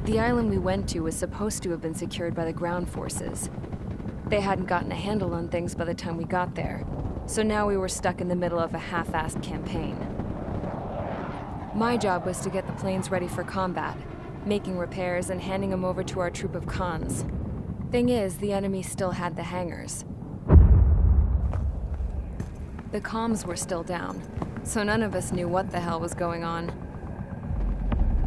The island we went to was supposed to have been secured by the ground forces. They hadn't gotten a handle on things by the time we got there, so now we were stuck in the middle of a half-assed campaign. My job was to get the planes ready for combat, making repairs and handing them over to our troop of cons. Thing is, the enemy still had the hangars. The comms were still down, so none of us knew what the hell was going on.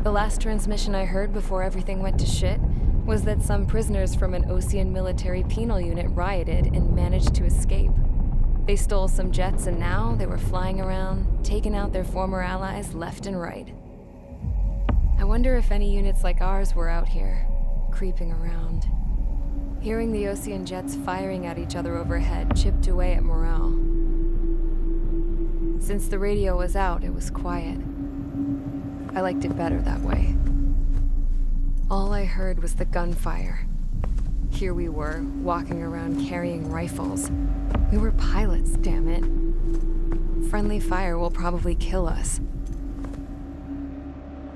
The last transmission I heard before everything went to shit was that some prisoners from an Osean military penal unit rioted and managed to escape. They stole some jets and now they were flying around, taking out their former allies left and right. I wonder if any units like ours were out here, creeping around. Hearing the Osean jets firing at each other overhead chipped away at morale. Since the radio was out, it was quiet. I liked it better that way. All I heard was the gunfire. Here we were, walking around carrying rifles. We were pilots, damn it. Friendly fire will probably kill us.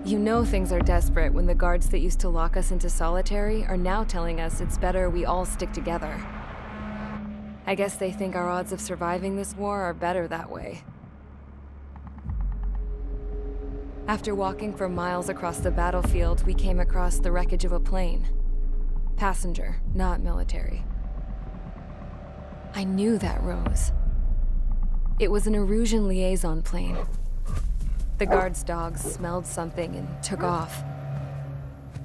You know things are desperate when the guards that used to lock us into solitary are now telling us it's better we all stick together. I guess they think our odds of surviving this war are better that way. After walking for miles across the battlefield, we came across the wreckage of a plane. Passenger, not military. I knew that rose. It was an Erusian liaison plane. The guards' dogs smelled something and took off.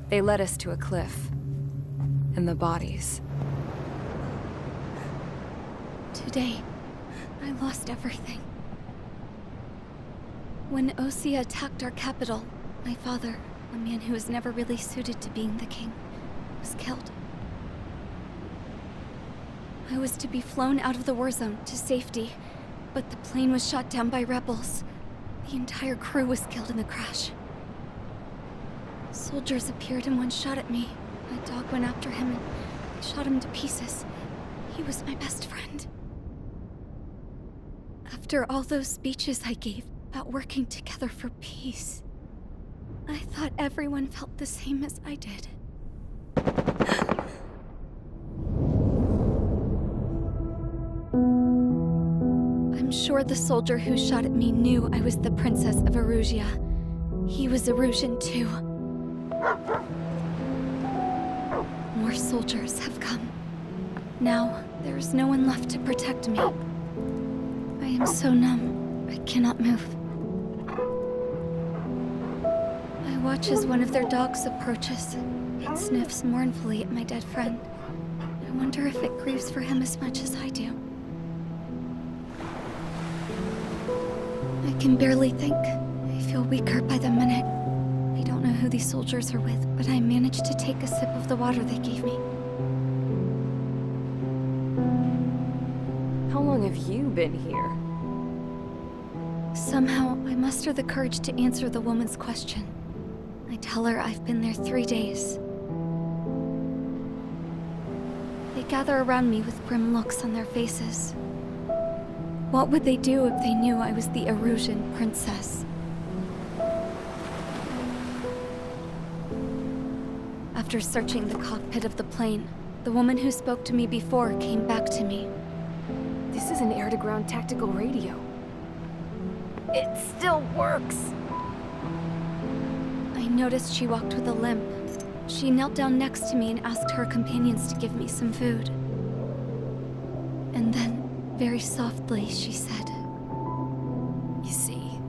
They led us to a cliff. And the bodies. Today, I lost everything. When Osea attacked our capital, my father, a man who was never really suited to being the king, was killed. I was to be flown out of the war zone to safety, but the plane was shot down by rebels. The entire crew was killed in the crash. Soldiers appeared and one shot at me. My dog went after him and shot him to pieces. He was my best friend. After all those speeches I gave about working together for peace, I thought everyone felt the same as I did. I'm sure the soldier who shot at me knew I was the Princess of Erusia. He was Erusian too. More soldiers have come. Now, there is no one left to protect me. I am so numb, I cannot move. I watch as one of their dogs approaches. It sniffs mournfully at my dead friend. I wonder if it grieves for him as much as I do. I can barely think. I feel weaker by the minute. I don't know who these soldiers are with, but I managed to take a sip of the water they gave me. How long have you been here? Somehow, I muster the courage to answer the woman's question. I tell her I've been there 3 days. They gather around me with grim looks on their faces. What would they do if they knew I was the Erusian princess? After searching the cockpit of the plane, the woman who spoke to me before came back to me. This is an air-to-ground tactical radio. It still works! I noticed she walked with a limp. She knelt down next to me and asked her companions to give me some food. And then, very softly, she said, "You see,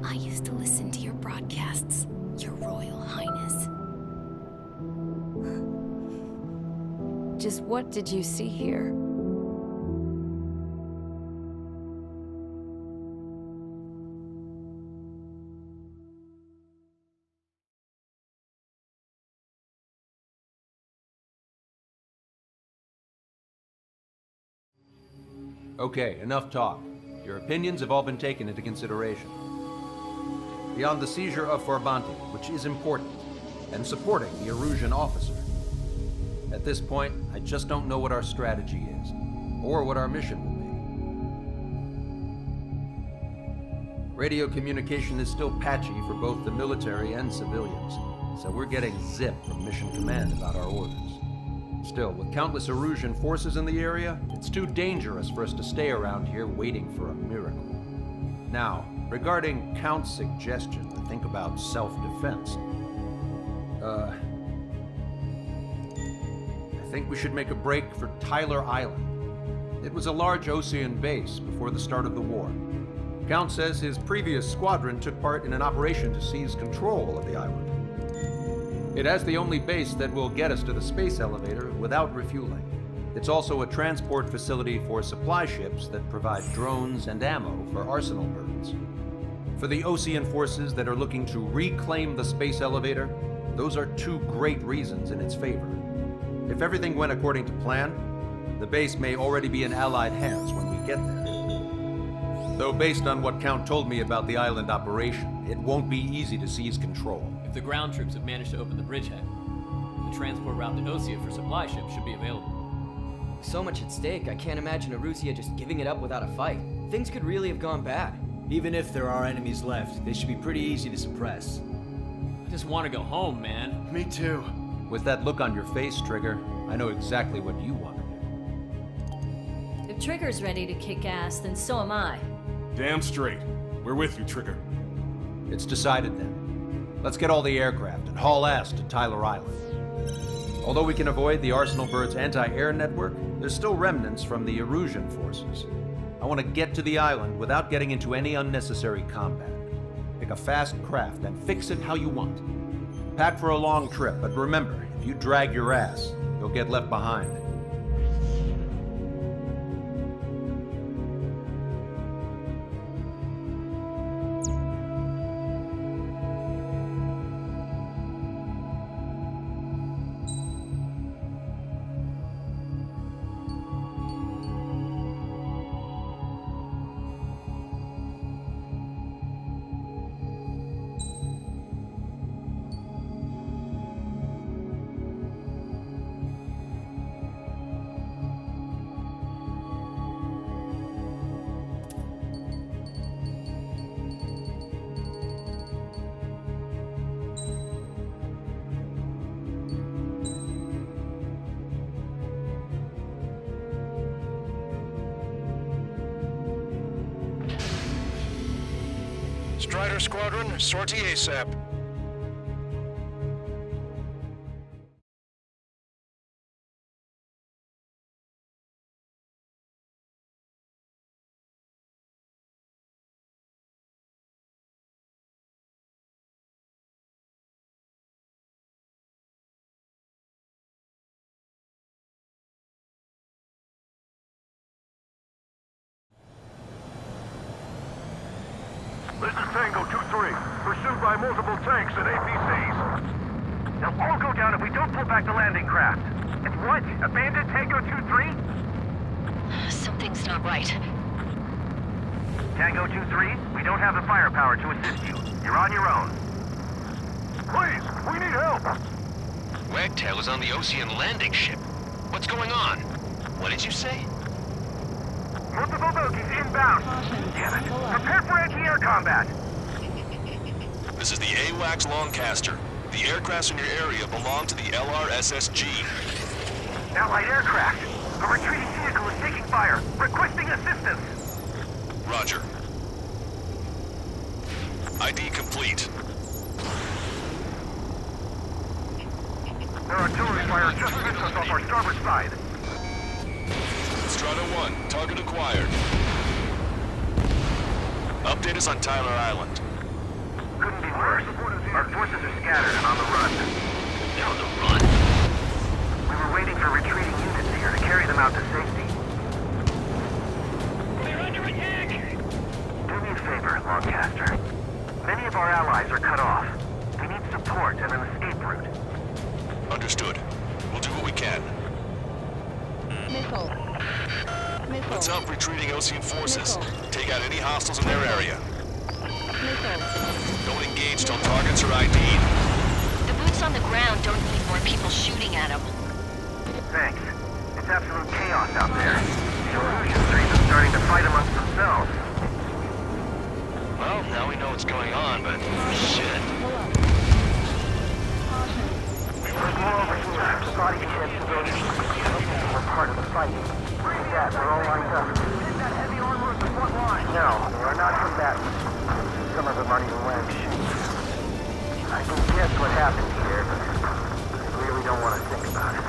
I used to listen to your broadcasts, Your Royal Highness." Just what did you see here? Okay, enough talk. Your opinions have all been taken into consideration. Beyond the seizure of Farbanti, which is important, and supporting the Erusian officer, at this point, I just don't know what our strategy is, or what our mission will be. Radio communication is still patchy for both the military and civilians, so we're getting zip from Mission Command about our orders. Still, with countless Erusian forces in the area, it's too dangerous for us to stay around here waiting for a miracle. Now, regarding Count's suggestion to think about self-defense, I think we should make a break for Tyler Island. It was a large Osean base before the start of the war. Count says his previous squadron took part in an operation to seize control of the island. It has the only base that will get us to the space elevator without refueling. It's also a transport facility for supply ships that provide drones and ammo for arsenal birds. For the Osean forces that are looking to reclaim the space elevator, those are two great reasons in its favor. If everything went according to plan, the base may already be in Allied hands when we get there. Though based on what Count told me about the island operation, it won't be easy to seize control. If the ground troops have managed to open the bridgehead, the transport route to Osea for supply ships should be available. So much at stake, I can't imagine Erusia just giving it up without a fight. Things could really have gone bad. Even if there are enemies left, they should be pretty easy to suppress. I just want to go home, man. Me too. With that look on your face, Trigger, I know exactly what you want to do. If Trigger's ready to kick ass, then so am I. Damn straight. We're with you, Trigger. It's decided then. Let's get all the aircraft and haul ass to Tyler Island. Although we can avoid the Arsenal Bird's anti-air network, there's still remnants from the Erusian forces. I want to get to the island without getting into any unnecessary combat. Pick a fast craft and fix it how you want. Pack for a long trip, but remember, if you drag your ass, you'll get left behind. Strider Squadron, sortie ASAP. This is Tango 2-3, pursued by multiple tanks and APCs. They'll all go down if we don't pull back the landing craft. It's what? Abandoned Tango 2-3? Something's not right. Tango 2-3, we don't have the firepower to assist you. You're on your own. Please, we need help! Wagtail is on the Osean landing ship. What's going on? What did you say? Multiple bogies inbound. Damn it. Prepare for anti-air combat. This is the AWACS Longcaster. The aircrafts in your area belong to the LRSSG. Allied aircraft. A retreating vehicle is taking fire. Requesting assistance. Roger. ID complete. Their artillery fire just missed us off our starboard side. Strata 1, target acquired. Update us on Tyler Island. Couldn't be worse. Our forces are scattered and on the run. They're on the run? We were waiting for retreating units here to carry them out to safety. We're under attack! Do me a favor, Longcaster. Many of our allies are cut off. We need support and an escape route. Understood. We'll do what we can. Missile. Let's help retreating Osean forces. Take out any hostiles in their area. Don't engage till targets are ID'd. The boots on the ground don't need more people shooting at them. Thanks. It's absolute chaos out there. The Erusian streets are starting to fight amongst themselves. Well, now we know what's going on, but shit. body cam civilians. We're part of the fight. With that, they're all lined up. That heavy armor at the front line. No, they are not combatants. Some of them aren't even wearing shoes. I can guess what happened here, but I really don't want to think about it.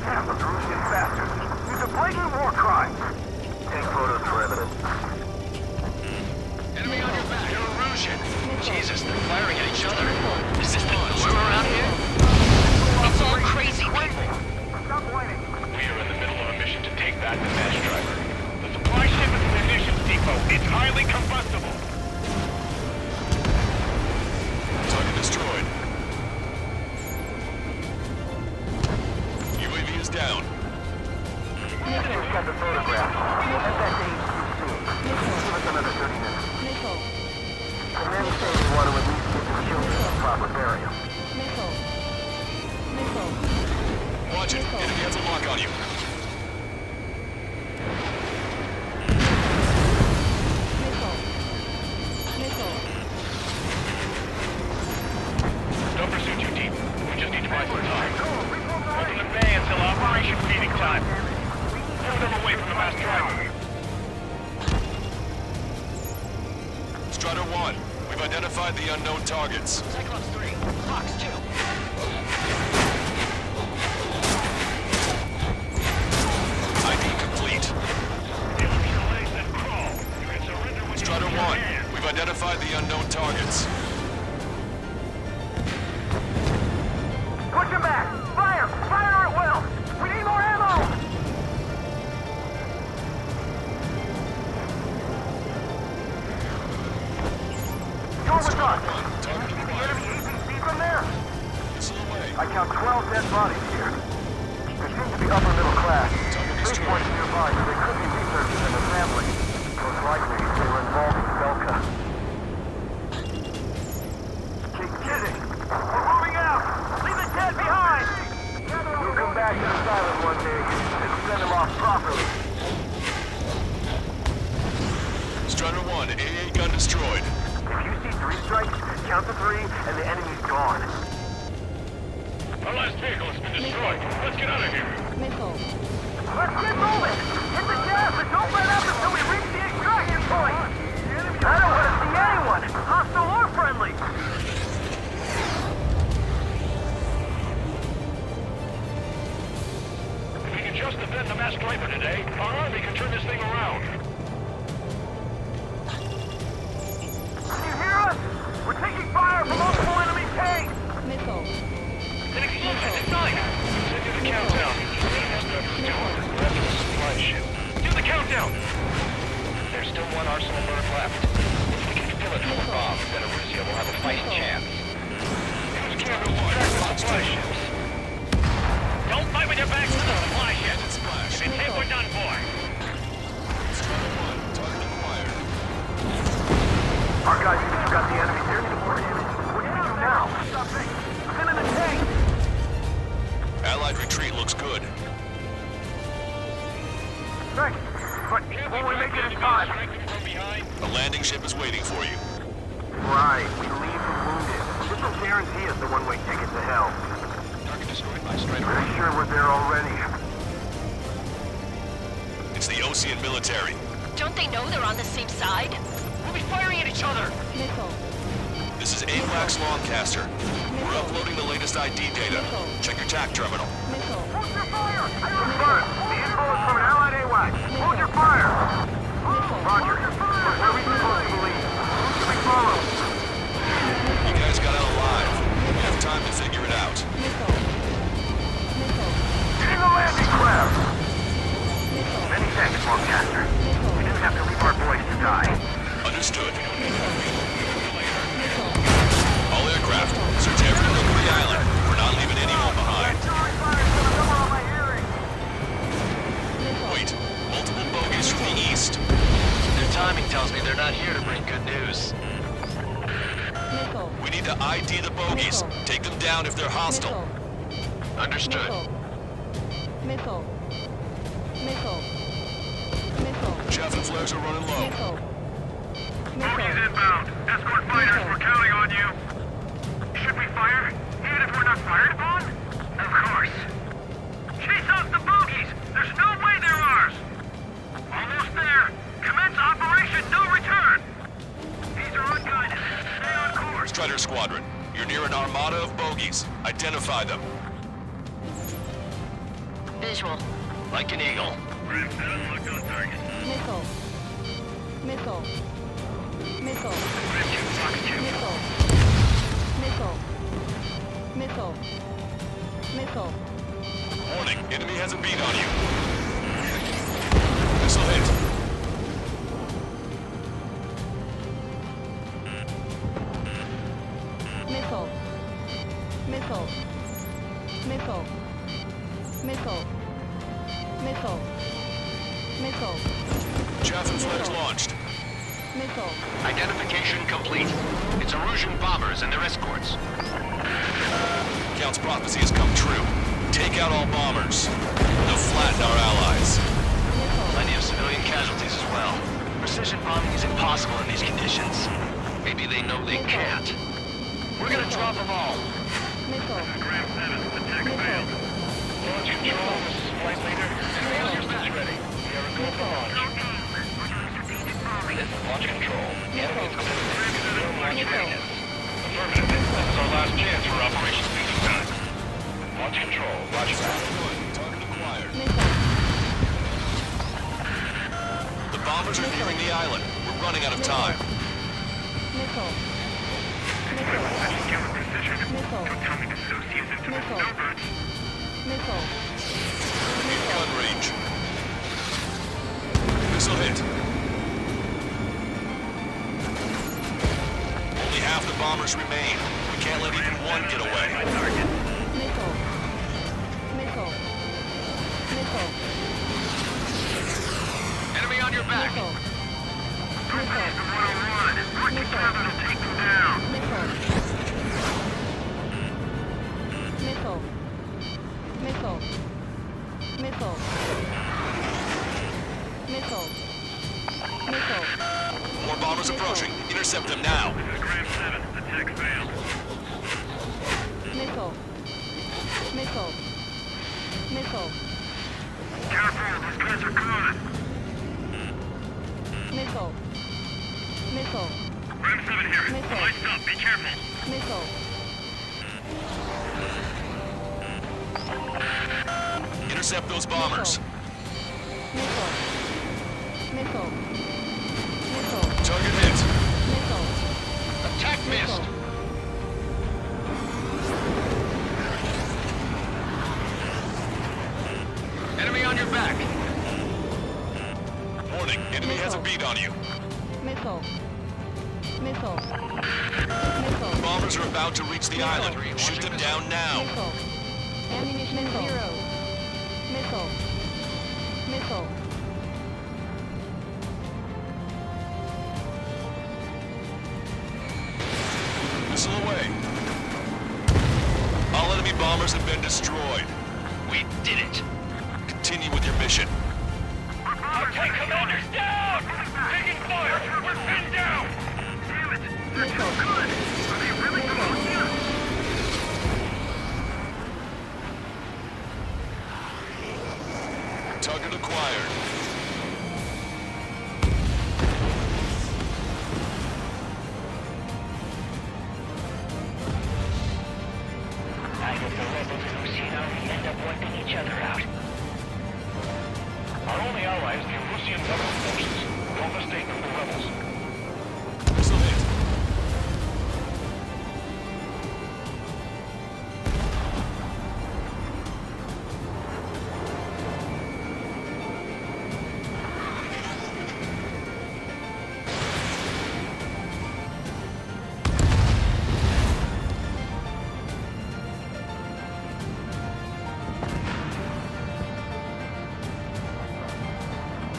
Damn, the Peruvian bastards. It's a blatant war crime. Take photos for evidence. Enemy on your back. You're Erusian. Jesus, they're firing at each other. Is this the norm around here? It's all crazy people. Stop whining. We are in the middle of a mission to take back the Mesh Driver. The supply ship is a munitions depot. It's highly combustible. Target destroyed. UAV is down. We've got the photograph. Head back to HQC. Give us another 30 minutes. The men say they want to at least give the children a proper burial. Watch it. Enemy has a lock on you. Don't pursue too deep. We just need to buy some time. Open the bay until operation feeding time. Pull them away from the mass driver. Strider 1, we've identified the unknown targets. Cyclops 3, Fox 2. ID complete. Strider 1, we've identified the unknown targets. Push him back! Fire! Fire at will! We need more ammo! You're with us! Target The acquired. enemy APC from there? Missile away. I count 12 dead bodies here. They seem to be upper middle class. Base points nearby, so they could be researchers and their family. Most likely, they were involved in Belka. Keep kidding! We're moving out! Leave the dead behind! We'll come back to this island one day and send them off properly. Strider 1, AA gun destroyed. If you see 3 strikes, count to 3, and the enemy's gone. Our last vehicle has been destroyed. Let's get out of here. Let's get moving! Hit the gas and don't let up until we reach the extraction point! I don't want to see anyone, hostile or friendly! If we can just defend the mass driver today, our army can turn this thing around. Can you hear us? We're taking fire from multiple enemy tanks! An explosion at 9. Send you the countdown. Grab the supply ship. Do the countdown. There's still one arsenal bird left. If we can fill it full of bombs, then Erusia will have a fighting chance. Use Commander 1. Track the supply ships. Don't fight with your backs to the supply ships. If it's hit, we're done for. Strider 1, target acquired. Our guys just got the enemy near the port. What do we do now? Something. Send in the tank! Allied retreat looks good. Thanks. But will we make it in time? A landing ship is waiting for you. Right, we leave them wounded. This will guarantee us the one-way ticket to hell. Target destroyed by Strider 1. Pretty sure we're there already. It's the Osean military. Don't they know they're on the same side? We'll be firing at each other! This is AWACS Lancaster. We're uploading the latest ID data. Check your TAC terminal. Hold your fire! Confirmed. The info is from an allied AWACS. Hold your fire! Roger. Where are we supposed to leave? Who should we follow? You guys got out alive. We have time to figure it out. In the landing craft! Many thanks, Lancaster. We didn't have to leave our boys to die. Understood. All aircraft, search every nook of the island. We're not leaving anyone behind. Wait, multiple bogies from the east. Their timing tells me they're not here to bring good news. We need to ID the bogies. Take them down if they're hostile. Understood. Chaff and flares are running low. Bogies inbound. Escort fighters, we're counting on you. Should we fire? Even if we're not fired upon? Of course. Predator Squadron. You're near an armada of bogies. Identify them. Visual. Like an eagle. Missile. Missile. Missile. Missile. Missile. Missile. Missile. Warning, enemy has a beat on you. Missile hit. Missile. Missile. Missile. Missile. Missile. Missile. Chaff and flares launched. Missile. Identification complete. It's Erusian bombers and their escorts. Count's prophecy has come true. Take out all bombers. They'll flatten our allies. Plenty of civilian casualties as well. Precision bombing is impossible in these conditions. Maybe they know they can't. We're gonna drop them all. Missile. Missile. Launch control, this is flight leader. Enemy systems ready. We are go for launch. This is launch control. Enemy systems. Launch readiness. Affirmative. This is our last chance for Operation Duty Time. Launch control. Roger that. Target acquired. Missile. The bombers are nearing the island. We're running out of time. Missile. Missile. Missile. Missile. Missile. In gun range. Missile hit. Only half the bombers remain. We can't let even one get away. Missile. Missile. Missile. Enemy on your back. Missile. Missile. Missile. Missile. Missile. Missile. Missile. More bombers approaching. Intercept them now. Missile. Missile. Missile. Careful, these guys are coming. Missile. Missile. Ram 7 here. Missile. Lights up, be careful. Missile. Intercept those bombers. Missile. Missile. Missile. Target hit. Missile. Attack missed. Enemy on your back. Warning, enemy has a beat on you. Missile. Missile. Missile. Bombers are about to reach the island. Shoot them down now. Missile. Ammunition zero. Missile. Missile. Missile away. All enemy bombers have been destroyed. We did it. Continue with your mission. Okay, commanders down! Taking fire! We're pinned down! Damn it! They're too good! Are they really going here? Target acquired. I hope the rebels in Lucina end up wiping each other out. Our only ally is the Russian government forces. Don't mistake them for rebels. Missile hit.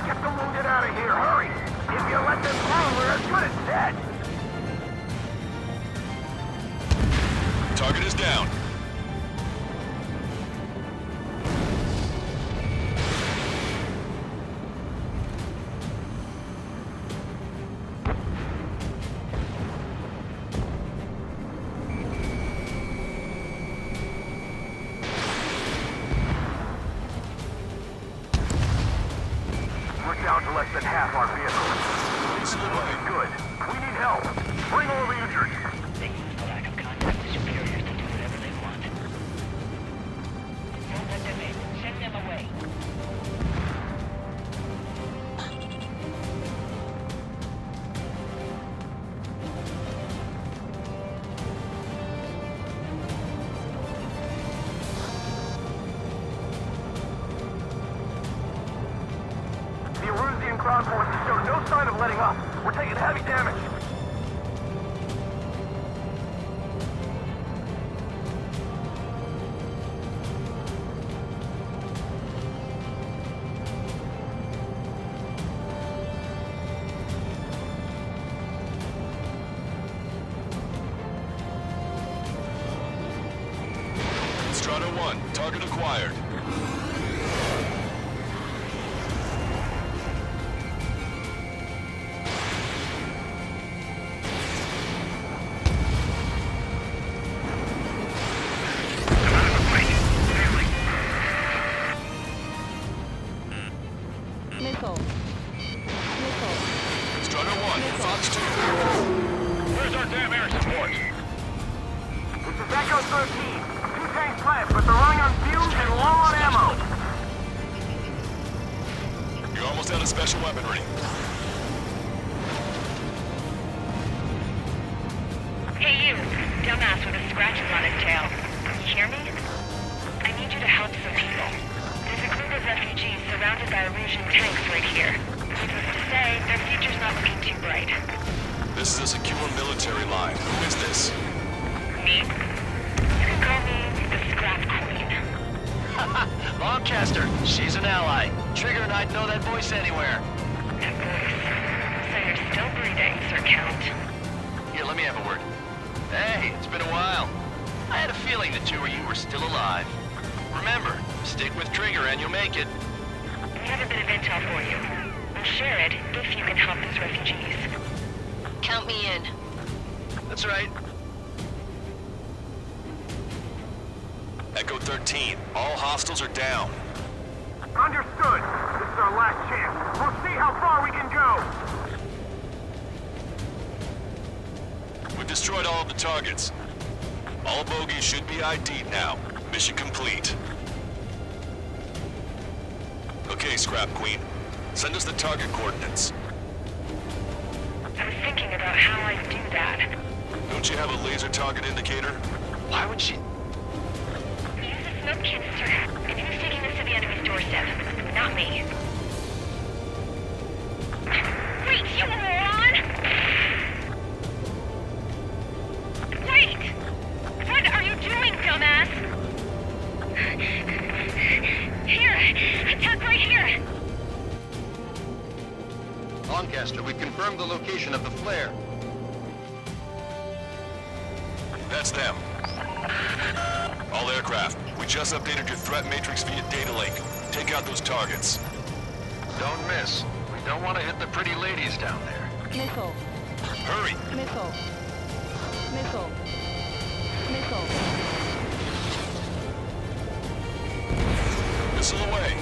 Get the wounded out of here, hurry! If you let them through, we're as good as dead! Target is down. We're down to less than half our vehicles. Missile away. Good. We need help. Bring all the injured. 1, target acquired. Missile. Missile. Strider 1, Fox 2. Where's our damn air support? This is Echo 13. 2 tanks left, but they're running on fumes and low on ammo. You're almost out of special weaponry. Hey you, dumbass with the scratches on his tail. You hear me? I need you to help some people. There's a group of refugees surrounded by Erusian tanks right here. Needless to say, their future's not looking too bright. This is a secure military line. Who is this? Me? You can call me the Scrap Queen. Lancaster, she's an ally. Trigger and I'd know that voice anywhere. That voice. So you're still breathing, Sir Count. Here, let me have a word. Hey, it's been a while. I had a feeling the two of you were still alive. Remember, stick with Trigger and you'll make it. We have a bit of intel for you. We'll share it if you can help those refugees. Count me in. That's right. Echo 13, all hostiles are down. Understood. This is our last chance. We'll see how far we can go. We've destroyed all of the targets. All bogies should be ID'd now. Mission complete. Okay, Scrap Queen. Send us the target coordinates. I was thinking about how I'd do that. Don't you have a laser target indicator? Why would she... Use a smoke canister, and who's taking this to the enemy's doorstep? Not me. Wait, you moron! Wait! What are you doing, dumbass? Here! Attack right here! Lancaster, we've confirmed the location of the flare. That's them. All aircraft, we just updated your threat matrix via data link. Take out those targets. Don't miss. We don't want to hit the pretty ladies down there. Missile. Hurry! Missile. Missile. Missile. Missile away.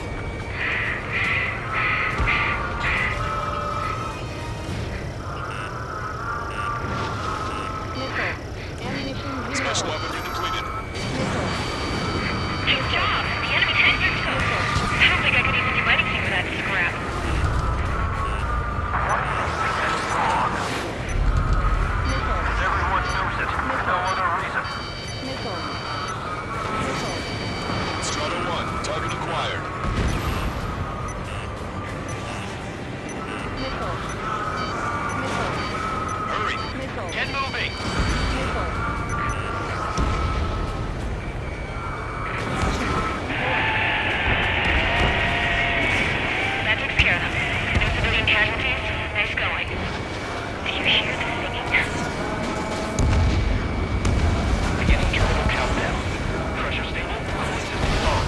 Missile. Ammunition zero. Special weaponry depleted. Missile. Good job! The enemy tanks are toast. I don't think I could even do anything with that scrap. Missile. Everyone knows it. No other reason. Missile. Missile. Strider 1, target acquired. Missile. Missile. Hurry! Missile. Get moving! Missile. That takes care of them. No civilian casualties? Nice going. Do you hear the singing? Beginning terminal countdown. Pressure stable. System on.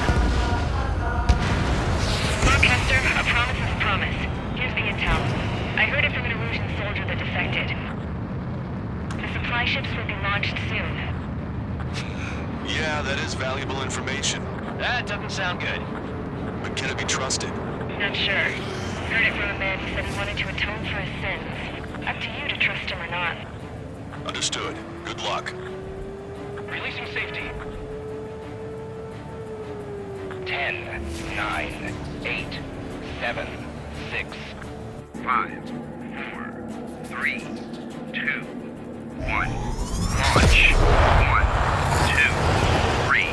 Lancaster, a promise is a promise. Here's the intel. I heard it from an Erusian soldier that defected. The supply ships will be launched soon. Yeah, that is valuable information. That doesn't sound good. But can it be trusted? Not sure. Heard it from a man who said he wanted to atone for his sins. Up to you to trust him or not. Understood. Good luck. Releasing safety. 10, 9, 8, 7, 6, 5, 4, 3, 2, 1. Launch. 1, 2, 3.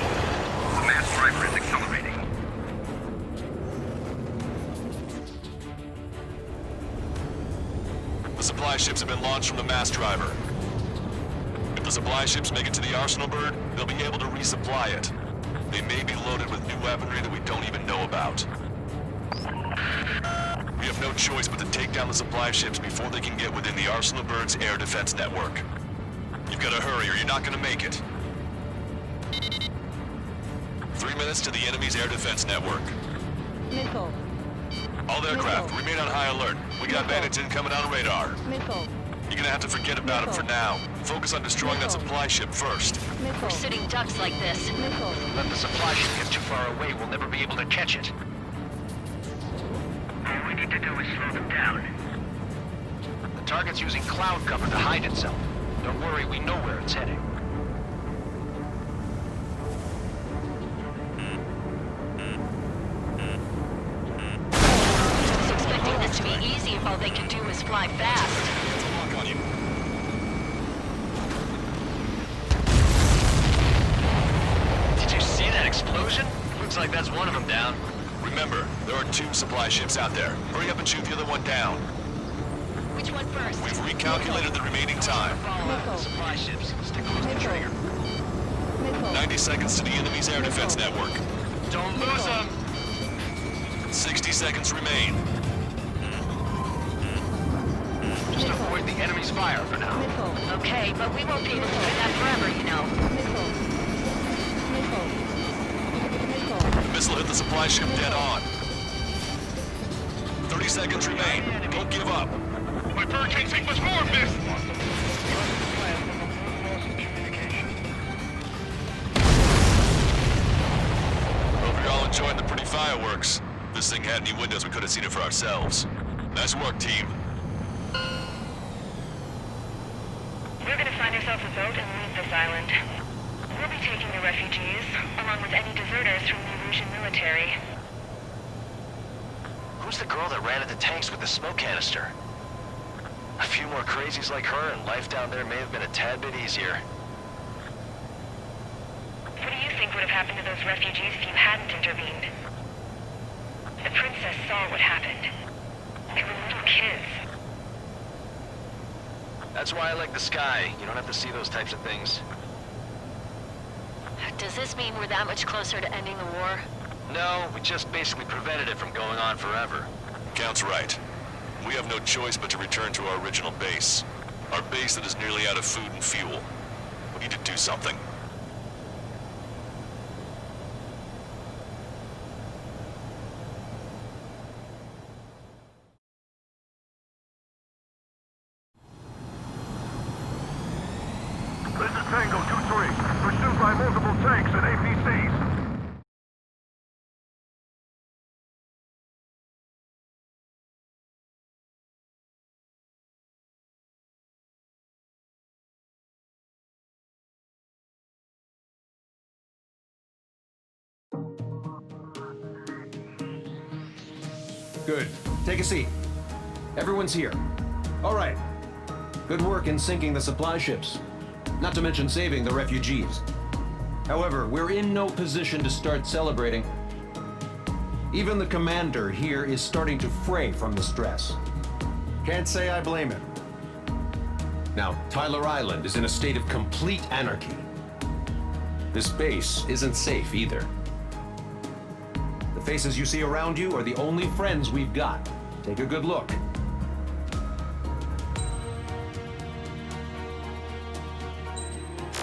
The mass driver is accelerating. The supply ships have been launched from the mass driver. If the supply ships make it to the Arsenal Bird, they'll be able to resupply it. They may be loaded with new weaponry that we don't even know about. We have no choice but to take down the supply ships before they can get within the Arsenal Bird's air defense network. You've got to hurry or you're not going to make it. 3 minutes to the enemy's air defense network. Missile. All aircraft, remain on high alert. We got bandits incoming on radar. Missile. You're gonna have to forget about them for now. Focus on destroying that supply ship first. We're sitting ducks like this. Let the supply ship get too far away, we'll never be able to catch it. All we need to do is slow them down. The target's using cloud cover to hide itself. Don't worry, we know where it's heading. I was expecting this to be easy if all they can do is fly fast. Lock on you. Did you see that explosion? Looks like that's one of them down. Remember, there are 2 supply ships out there. Hurry up and shoot the other one down. Which one first? We've recalculated the remaining time. Follow after the supply ships. Stick close to the trigger. 90 seconds to the enemy's air defense network. Don't lose them! 60 seconds remain. Just avoid the enemy's fire for now. Okay, but we won't be able to do that forever, you know. The missile hit the supply ship dead on. 30 seconds remain. Don't give up. My bird can't take much more of this! Hope you're all enjoying the pretty fireworks. If this thing had any windows, we could have seen it for ourselves. Nice work, team. We're gonna find ourselves a boat and leave this island. We'll be taking the refugees, along with any deserters from the Erusian military. Who's the girl that ran at the tanks with the smoke canister? A few more crazies like her and life down there may have been a tad bit easier. What do you think would have happened to those refugees if you hadn't intervened? The princess saw what happened. They were little kids. That's why I like the sky. You don't have to see those types of things. Does this mean we're that much closer to ending the war? No, we just basically prevented it from going on forever. Count's right. We have no choice but to return to our original base. Our base that is nearly out of food and fuel. We need to do something. This is Tango 2-3. Pursued by multiple tanks and APCs. Good. Take a seat. Everyone's here. All right. Good work in sinking the supply ships. Not to mention saving the refugees. However, we're in no position to start celebrating. Even the commander here is starting to fray from the stress. Can't say I blame him. Now, Tyler Island is in a state of complete anarchy. This base isn't safe either. The faces you see around you are the only friends we've got. Take a good look.